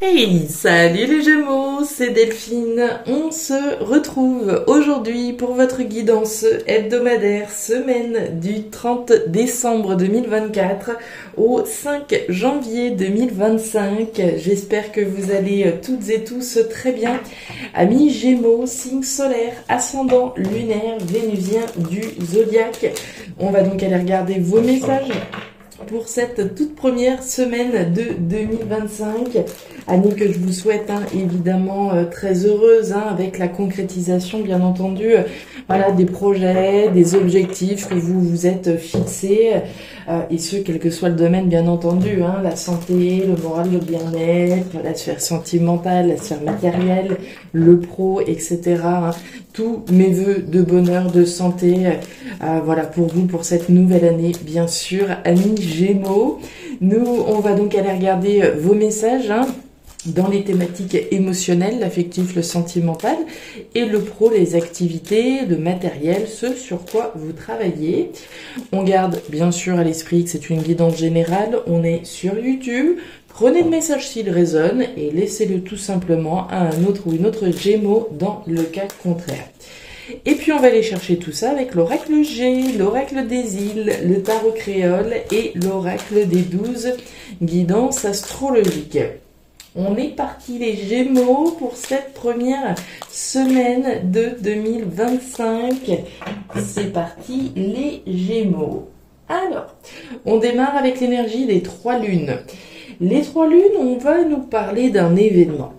Hey, salut les Gémeaux, c'est Delphine. On se retrouve aujourd'hui pour votre guidance hebdomadaire semaine du 30 décembre 2024 au 5 janvier 2025. J'espère que vous allez toutes et tous très bien. Amis Gémeaux, signe solaire, ascendant lunaire, vénusien du zodiaque. On va donc aller regarder vos messages pour cette toute première semaine de 2025, année que je vous souhaite évidemment très heureuse, avec la concrétisation bien entendu voilà, des projets, des objectifs que vous vous êtes fixés, et ce quel que soit le domaine bien entendu, la santé, le moral, le bien-être, la sphère sentimentale, la sphère matérielle, le pro, etc. Tous mes vœux de bonheur, de santé, voilà pour vous pour cette nouvelle année, bien sûr, amis Gémeaux. Nous, on va donc aller regarder vos messages dans les thématiques émotionnelles, l'affectif, le sentimental, et le pro, les activités, le matériel, ce sur quoi vous travaillez. On garde bien sûr à l'esprit que c'est une guidance générale, on est sur YouTube. Prenez le message s'il résonne et laissez-le tout simplement à un autre ou une autre Gémeaux dans le cas contraire. Et puis on va aller chercher tout ça avec l'oracle G, l'oracle des îles, le tarot créole et l'oracle des 12 guidances astrologiques. On est parti les Gémeaux pour cette première semaine de 2025. C'est parti les Gémeaux. Alors, on démarre avec l'énergie des 3 lunes. Les 3 lunes, on va nous parler d'un événement.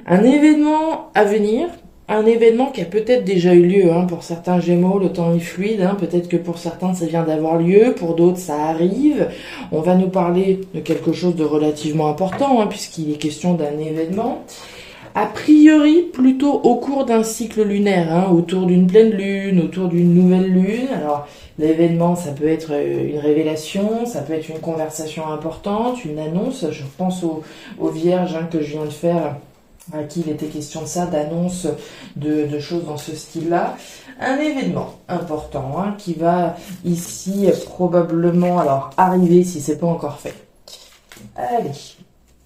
Un événement à venir. Un événement qui a peut-être déjà eu lieu pour certains Gémeaux, le temps est fluide, peut-être que pour certains ça vient d'avoir lieu, pour d'autres ça arrive. On va nous parler de quelque chose de relativement important puisqu'il est question d'un événement. A priori, plutôt au cours d'un cycle lunaire, autour d'une pleine lune, autour d'une nouvelle lune. Alors, l'événement, ça peut être une révélation, ça peut être une conversation importante, une annonce. Je pense aux vierges que je viens de faire, à qui il était question de ça, d'annonce de choses dans ce style-là. Un événement important qui va ici probablement arriver si c'est pas encore fait. Allez,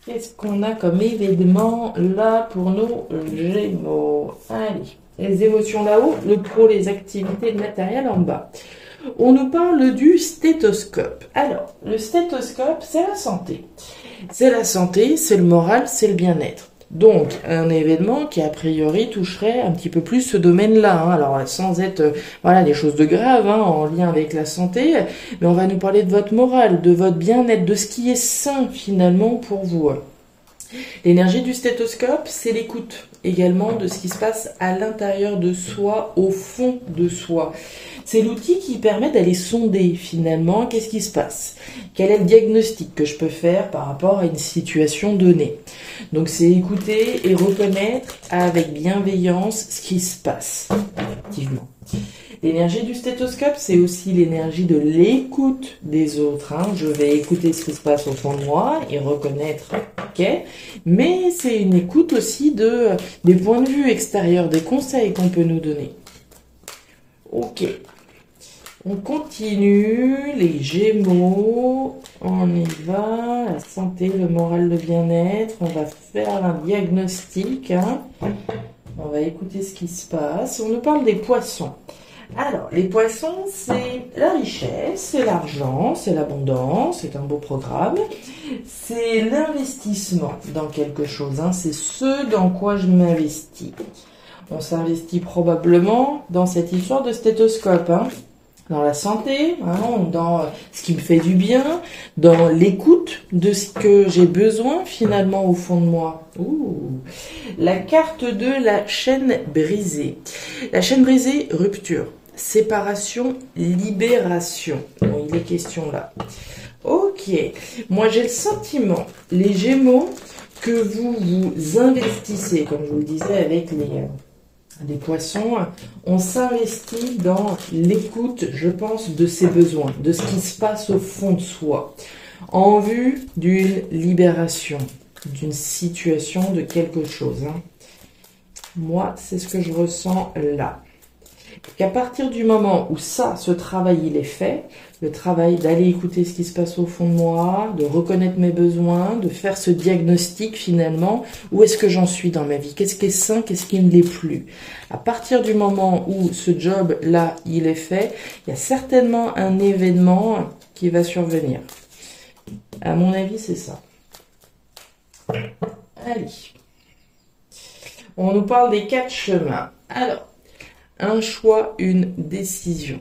qu'est-ce qu'on a comme événement là pour nos Gémeaux? Allez, les émotions là-haut, le pro, les activités, le matériel en bas. On nous parle du stéthoscope. Alors, le stéthoscope, c'est la santé. C'est la santé, c'est le moral, c'est le bien-être. Donc, un événement qui, a priori, toucherait un petit peu plus ce domaine-là. Alors, sans être, des choses de grave, en lien avec la santé, mais on va nous parler de votre morale, de votre bien-être, de ce qui est sain, finalement, pour vous. L'énergie du stéthoscope, c'est l'écoute également de ce qui se passe à l'intérieur de soi, au fond de soi. C'est l'outil qui permet d'aller sonder finalement qu'est-ce qui se passe. Quel est le diagnostic que je peux faire par rapport à une situation donnée. Donc c'est écouter et reconnaître avec bienveillance ce qui se passe, effectivement. L'énergie du stéthoscope, c'est aussi l'énergie de l'écoute des autres. Je vais écouter ce qui se passe au fond de moi et reconnaître, mais c'est une écoute aussi des points de vue extérieurs, des conseils qu'on peut nous donner. Ok. On continue, les Gémeaux, on y va, la santé, le moral, le bien-être, on va faire un diagnostic, on va écouter ce qui se passe, on nous parle des poissons. Alors, les poissons, c'est la richesse, c'est l'argent, c'est l'abondance, c'est un beau programme, c'est l'investissement dans quelque chose, c'est ce dans quoi je m'investis. On s'investit probablement dans cette histoire de stéthoscope, dans la santé, dans ce qui me fait du bien, dans l'écoute de ce que j'ai besoin finalement au fond de moi. La carte de la chaîne brisée. La chaîne brisée, rupture, séparation, libération. Bon, il est question là. Ok, moi j'ai le sentiment, les Gémeaux, que vous vous investissez, comme je vous le disais avec les poissons, on s'investit dans l'écoute, je pense, de ses besoins, de ce qui se passe au fond de soi, en vue d'une libération, d'une situation, de quelque chose. Moi, c'est ce que je ressens là. qu'à partir du moment où ce travail il est fait, le travail d'aller écouter ce qui se passe au fond de moi, de reconnaître mes besoins, de faire ce diagnostic finalement, où est-ce que j'en suis dans ma vie, qu'est-ce qui est sain, qu'est-ce qui ne l'est plus. À partir du moment où ce job-là, il est fait, il y a certainement un événement qui va survenir. À mon avis, c'est ça. Allez. On nous parle des 4 chemins. Alors, un choix, une décision.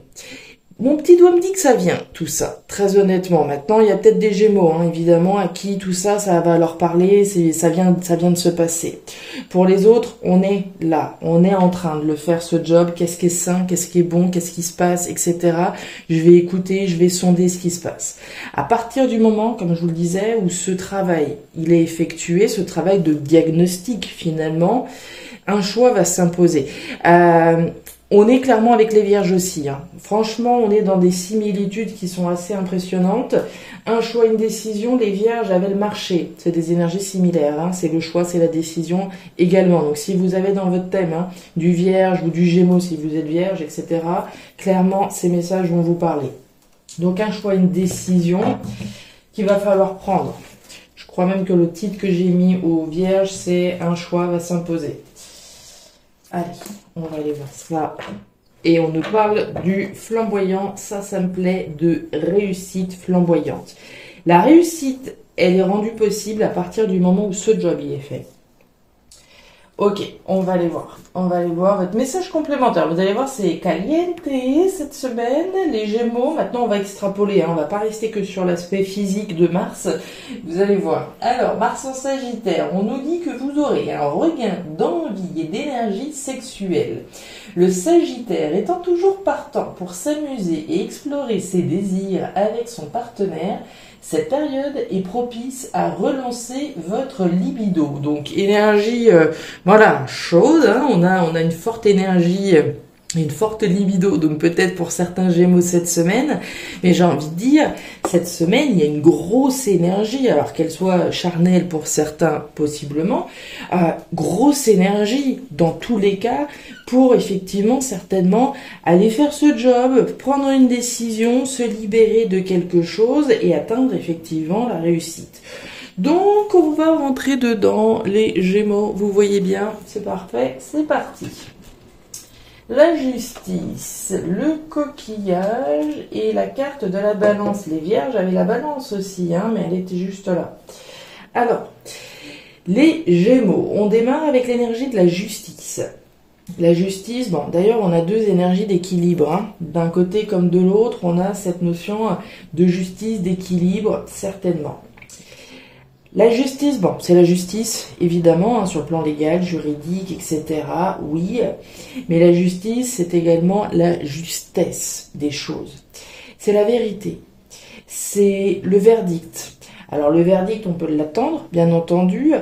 Mon petit doigt me dit que ça vient, tout ça, très honnêtement. Maintenant, il y a peut-être des Gémeaux, évidemment, à qui tout ça, ça va leur parler, ça vient de se passer. Pour les autres, on est là, on est en train de le faire, ce job. Qu'est-ce qui est sain, qu'est-ce qui est bon, qu'est-ce qui se passe, etc. Je vais écouter, je vais sonder ce qui se passe. À partir du moment, comme je vous le disais, où ce travail, il est effectué, ce travail de diagnostic, finalement, un choix va s'imposer. On est clairement avec les vierges aussi. Franchement, on est dans des similitudes qui sont assez impressionnantes. Un choix, une décision, les vierges avaient le marché. C'est des énergies similaires. C'est le choix, c'est la décision également. Donc si vous avez dans votre thème du vierge ou du gémeaux si vous êtes vierge, etc., clairement, ces messages vont vous parler. Donc un choix, une décision qu'il va falloir prendre. Je crois même que le titre que j'ai mis aux vierges, c'est « Un choix va s'imposer ». Allez, on va aller voir ça. Et on nous parle du flamboyant. Ça me plaît, de réussite flamboyante. La réussite, elle est rendue possible à partir du moment où ce job y est fait. Ok, on va aller voir. On va aller voir votre message complémentaire. Vous allez voir, c'est caliente cette semaine, les Gémeaux. Maintenant, on va extrapoler. On va pas rester que sur l'aspect physique de Mars. Vous allez voir. Alors, Mars en Sagittaire, on nous dit que vous aurez un regain d'envie et d'énergie sexuelle. Le Sagittaire étant toujours partant pour s'amuser et explorer ses désirs avec son partenaire, cette période est propice à relancer votre libido. Donc énergie, chaude. On a une forte énergie, une forte libido. Donc peut-être pour certains Gémeaux cette semaine, mais j'ai envie de dire cette semaine il y a une grosse énergie, alors qu'elle soit charnelle pour certains possiblement, grosse énergie dans tous les cas pour effectivement certainement aller faire ce job, prendre une décision, se libérer de quelque chose et atteindre effectivement la réussite. Donc on va rentrer dedans les Gémeaux, vous voyez bien, c'est parfait, c'est parti. La justice, le coquillage et la carte de la balance. Les vierges avaient la balance aussi, mais elle était juste là. Alors, les Gémeaux, on démarre avec l'énergie de la justice. La justice, d'ailleurs on a 2 énergies d'équilibre. D'un côté comme de l'autre, on a cette notion de justice, d'équilibre, certainement. La justice, c'est la justice, évidemment, sur le plan légal, juridique, etc. Oui, mais la justice, c'est également la justesse des choses. C'est la vérité. C'est le verdict. Alors le verdict, on peut l'attendre, bien entendu,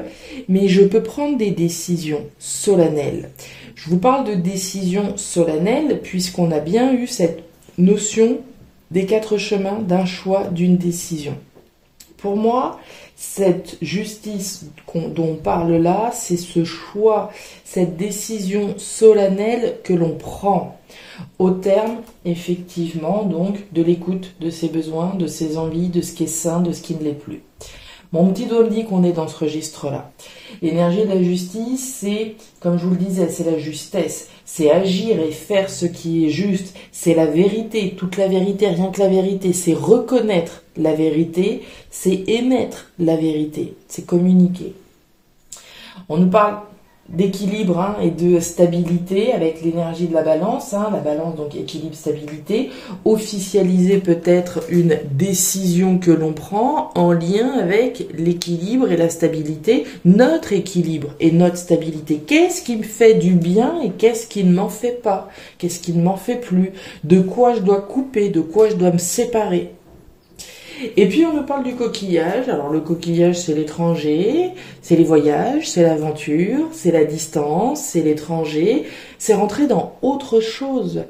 mais je peux prendre des décisions solennelles. Je vous parle de décisions solennelles puisqu'on a bien eu cette notion des 4 chemins d'un choix, d'une décision. Pour moi, cette justice dont on parle là, c'est ce choix, cette décision solennelle que l'on prend au terme, effectivement, donc, de l'écoute de ses besoins, de ses envies, de ce qui est sain, de ce qui ne l'est plus. Mon petit doigt me dit qu'on est dans ce registre-là. L'énergie de la justice, c'est, comme je vous le disais, c'est la justesse. C'est agir et faire ce qui est juste. C'est la vérité, toute la vérité, rien que la vérité. C'est reconnaître la vérité, c'est émettre la vérité, c'est communiquer. On nous parle d'équilibre et de stabilité avec l'énergie de la balance. La balance, donc équilibre, stabilité. Officialiser peut-être une décision que l'on prend en lien avec l'équilibre et la stabilité. Notre équilibre et notre stabilité. Qu'est-ce qui me fait du bien et qu'est-ce qui ne m'en fait pas? Qu'est-ce qui ne m'en fait plus? De quoi je dois couper? De quoi je dois me séparer? Et puis on nous parle du coquillage. Alors le coquillage, c'est l'étranger, c'est les voyages, c'est l'aventure, c'est la distance, c'est l'étranger, c'est rentrer dans autre chose.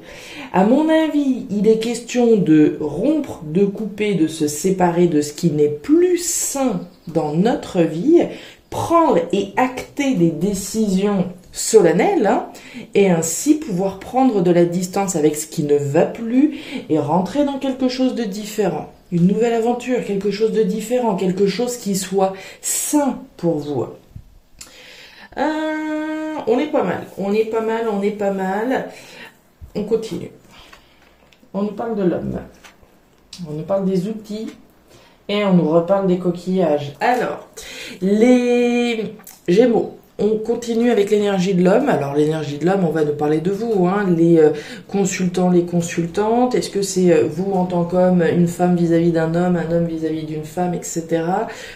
À mon avis, il est question de rompre, de couper, de se séparer de ce qui n'est plus sain dans notre vie, prendre et acter des décisions solennel, hein, et ainsi pouvoir prendre de la distance avec ce qui ne va plus et rentrer dans quelque chose de différent. Une nouvelle aventure, quelque chose de différent, quelque chose qui soit sain pour vous. On est pas mal, on est pas mal, on est pas mal. On continue. On nous parle de l'homme. On nous parle des outils. Et on nous reparle des coquillages. Alors, les Gémeaux. On continue avec l'énergie de l'homme. Alors, l'énergie de l'homme, on va nous parler de vous, hein, les consultants, les consultantes. Est-ce que c'est vous en tant qu'homme, une femme vis-à-vis d'un homme, un homme vis-à-vis d'une femme, etc.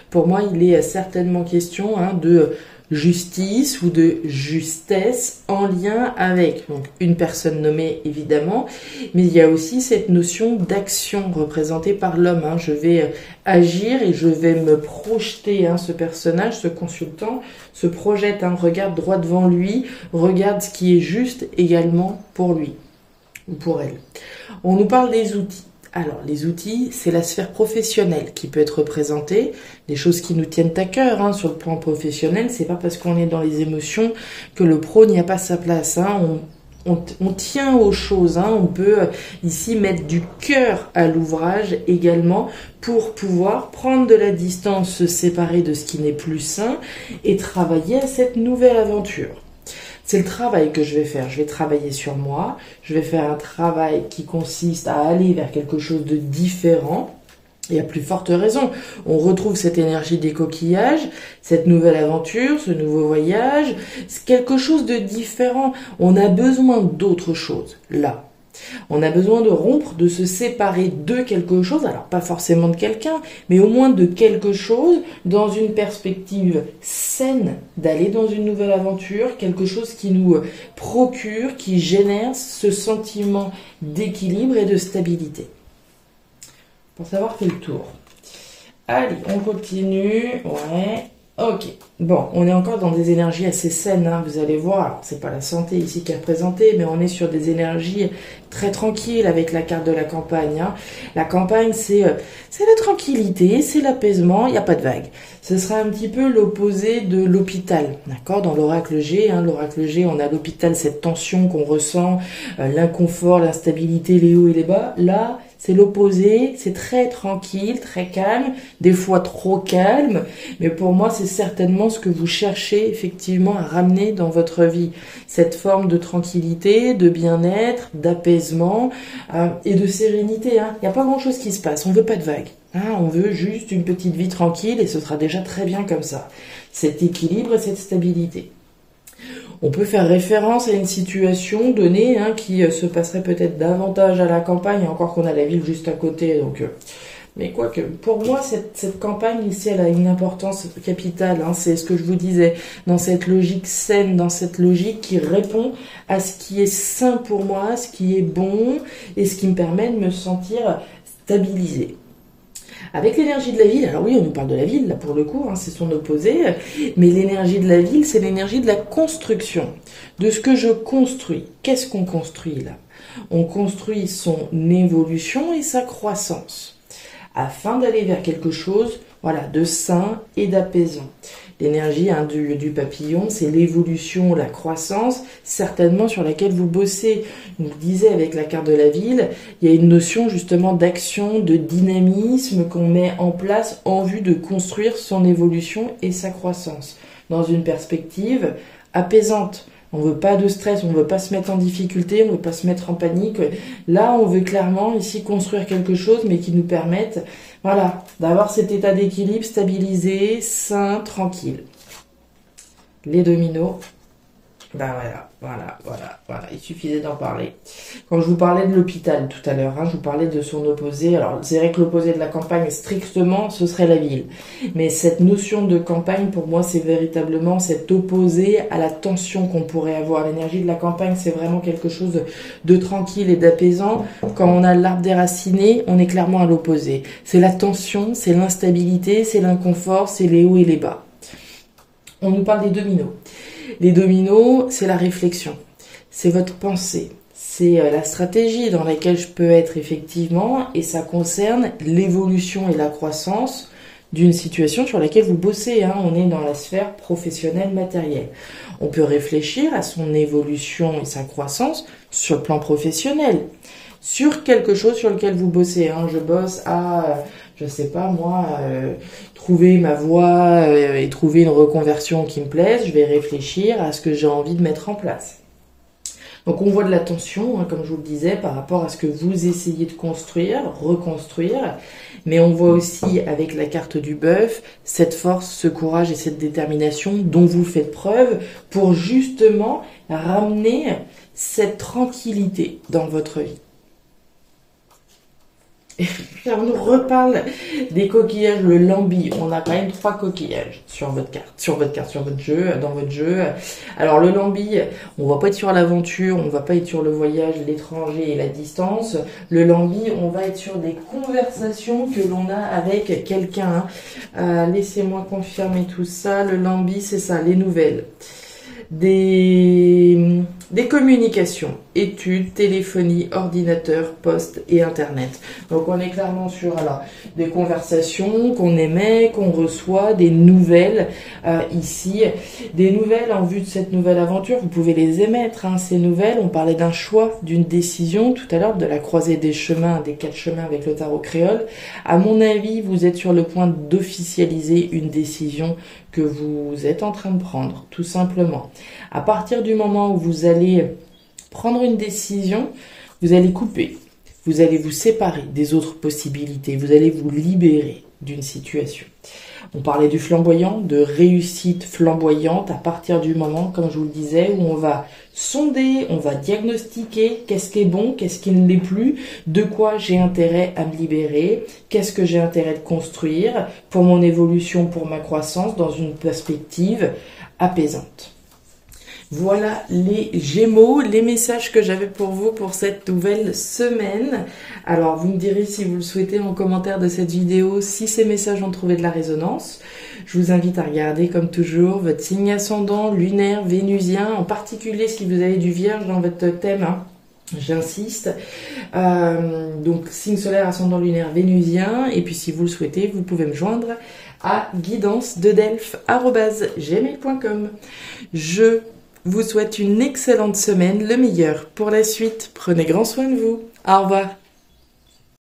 Pour moi, il est certainement question de justice ou de justesse en lien avec donc une personne nommée évidemment, mais il y a aussi cette notion d'action représentée par l'homme. Je vais agir et je vais me projeter. Ce personnage, ce consultant, se projette, regarde droit devant lui, regarde ce qui est juste également pour lui ou pour elle. On nous parle des outils. Alors, les outils, c'est la sphère professionnelle qui peut être représentée, des choses qui nous tiennent à cœur sur le plan professionnel. C'est pas parce qu'on est dans les émotions que le pro n'y a pas sa place. On tient aux choses. On peut ici mettre du cœur à l'ouvrage également pour pouvoir prendre de la distance, se séparer de ce qui n'est plus sain et travailler à cette nouvelle aventure. C'est le travail que je vais faire. Je vais travailler sur moi. Je vais faire un travail qui consiste à aller vers quelque chose de différent. Et à plus forte raison, on retrouve cette énergie des coquillages, cette nouvelle aventure, ce nouveau voyage. C'est quelque chose de différent. On a besoin d'autre chose, là. On a besoin de rompre, de se séparer de quelque chose, alors pas forcément de quelqu'un, mais au moins de quelque chose dans une perspective saine, d'aller dans une nouvelle aventure, quelque chose qui nous procure, qui génère ce sentiment d'équilibre et de stabilité. Pour savoir fait le tour. Allez, on continue. Ouais. Ok. Bon, on est encore dans des énergies assez saines, vous allez voir. Alors, c'est pas la santé ici qui est représentée, mais on est sur des énergies très tranquilles avec la carte de la campagne. La campagne, c'est la tranquillité, c'est l'apaisement, il n'y a pas de vague. Ce sera un petit peu l'opposé de l'hôpital, d'accord? Dans l'oracle G, l'oracle G, on a l'hôpital, cette tension qu'on ressent, l'inconfort, l'instabilité, les hauts et les bas. Là, c'est l'opposé, c'est très tranquille, très calme, des fois trop calme, mais pour moi, c'est certainement ce que vous cherchez effectivement à ramener dans votre vie. Cette forme de tranquillité, de bien-être, d'apaisement et de sérénité. Il n'y a pas grand-chose qui se passe, on veut pas de vagues. On veut juste une petite vie tranquille et ce sera déjà très bien comme ça. Cet équilibre et cette stabilité. On peut faire référence à une situation donnée qui se passerait peut-être davantage à la campagne, encore qu'on a la ville juste à côté. Donc, mais quoique, pour moi, cette campagne ici, elle a une importance capitale. C'est ce que je vous disais, dans cette logique saine, dans cette logique qui répond à ce qui est sain pour moi, ce qui est bon et ce qui me permet de me sentir stabilisée. Avec l'énergie de la ville, alors oui, on nous parle de la ville, là pour le coup, c'est son opposé, mais l'énergie de la ville, c'est l'énergie de la construction, de ce que je construis. Qu'est-ce qu'on construit là? On construit son évolution et sa croissance, afin d'aller vers quelque chose, de sain et d'apaisant. L'énergie du papillon, c'est l'évolution, la croissance, certainement sur laquelle vous bossez. Je vous disais avec la carte de la ville, il y a une notion justement d'action, de dynamisme qu'on met en place en vue de construire son évolution et sa croissance dans une perspective apaisante. On veut pas de stress, on veut pas se mettre en difficulté, on veut pas se mettre en panique. Là, on veut clairement ici construire quelque chose, mais qui nous permette, d'avoir cet état d'équilibre stabilisé, sain, tranquille. Les dominos. Voilà. Il suffisait d'en parler. Quand je vous parlais de l'hôpital tout à l'heure, je vous parlais de son opposé. Alors, c'est vrai que l'opposé de la campagne, strictement, ce serait la ville. Mais cette notion de campagne, pour moi, c'est véritablement cet opposé à la tension qu'on pourrait avoir. L'énergie de la campagne, c'est vraiment quelque chose de tranquille et d'apaisant. Quand on a l'arbre déraciné, on est clairement à l'opposé. C'est la tension, c'est l'instabilité, c'est l'inconfort, c'est les hauts et les bas. On nous parle des dominos. Les dominos, c'est la réflexion, c'est votre pensée, c'est la stratégie dans laquelle je peux être effectivement, et ça concerne l'évolution et la croissance d'une situation sur laquelle vous bossez, hein. On est dans la sphère professionnelle matérielle. On peut réfléchir à son évolution et sa croissance sur le plan professionnel, sur quelque chose sur lequel vous bossez, hein. Je bosse à, je sais pas moi, trouver ma voie et trouver une reconversion qui me plaise. Je vais réfléchir à ce que j'ai envie de mettre en place. Donc on voit de la tension, hein, comme je vous le disais, par rapport à ce que vous essayez de construire, reconstruire. Mais on voit aussi avec la carte du bœuf cette force, ce courage et cette détermination dont vous faites preuve pour justement ramener cette tranquillité dans votre vie. Et on nous reparle des coquillages, le lambi. On a quand même 3 coquillages sur votre jeu, dans votre jeu. Alors le lambi, on va pas être sur l'aventure, on va pas être sur le voyage, l'étranger et la distance. Le lambi, on va être sur des conversations que l'on a avec quelqu'un. Laissez-moi confirmer tout ça. Le lambi, c'est ça, les nouvelles. Des communications, études, téléphonie, ordinateur, poste et internet. Donc on est clairement sur des conversations qu'on émet, qu'on reçoit, des nouvelles ici, des nouvelles en vue de cette nouvelle aventure. Vous pouvez les émettre, hein, ces nouvelles. On parlait d'un choix, d'une décision tout à l'heure, de la croisée des chemins, des 4 chemins avec le tarot créole. À mon avis, vous êtes sur le point d'officialiser une décision que vous êtes en train de prendre, tout simplement. À partir du moment où vous allez prendre une décision, vous allez couper, vous allez vous séparer des autres possibilités, vous allez vous libérer d'une situation. On parlait du flamboyant, de réussite flamboyante à partir du moment, comme je vous le disais, où on va sonder, on va diagnostiquer qu'est-ce qui est bon, qu'est-ce qui ne l'est plus, de quoi j'ai intérêt à me libérer, qu'est-ce que j'ai intérêt de construire pour mon évolution, pour ma croissance, dans une perspective apaisante. Voilà les Gémeaux, les messages que j'avais pour vous pour cette nouvelle semaine. Alors vous me direz si vous le souhaitez en commentaire de cette vidéo, si ces messages ont trouvé de la résonance. Je vous invite à regarder comme toujours votre signe ascendant, lunaire, vénusien, en particulier si vous avez du vierge dans votre thème, hein. J'insiste. Donc signe solaire, ascendant, lunaire, vénusien. Et puis si vous le souhaitez, vous pouvez me joindre à guidance-de-delphes@gmail.com. Je vous souhaite une excellente semaine, le meilleur pour la suite. Prenez grand soin de vous. Au revoir.